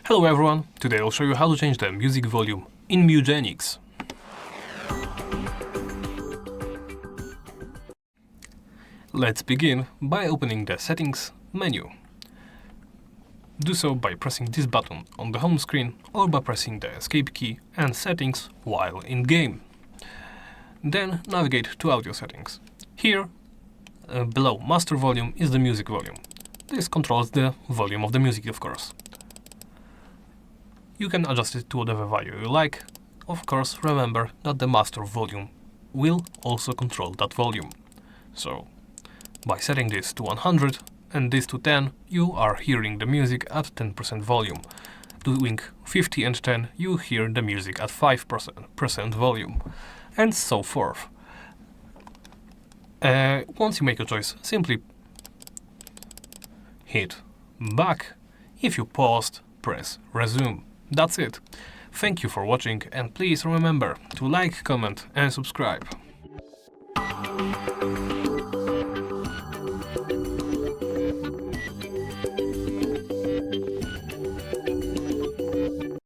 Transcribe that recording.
Hello everyone, today I'll show you how to change the music volume in Mewgenics. Let's begin by opening the Settings menu. Do so by pressing this button on the home screen or by pressing the Escape key and Settings while in game. Then navigate to Audio Settings. Here, below Master Volume is the music volume. This controls the volume of the music, of course. You can adjust it to whatever value you like. Of course, remember that the master volume will also control that volume. So, by setting this to 100 and this to 10, you are hearing the music at 10% volume. Doing 50 and 10, you hear the music at 5% volume, and so forth. Once you make a choice, simply hit back. If you paused, press resume. That's it. Thank you for watching, and please remember to like, comment and subscribe.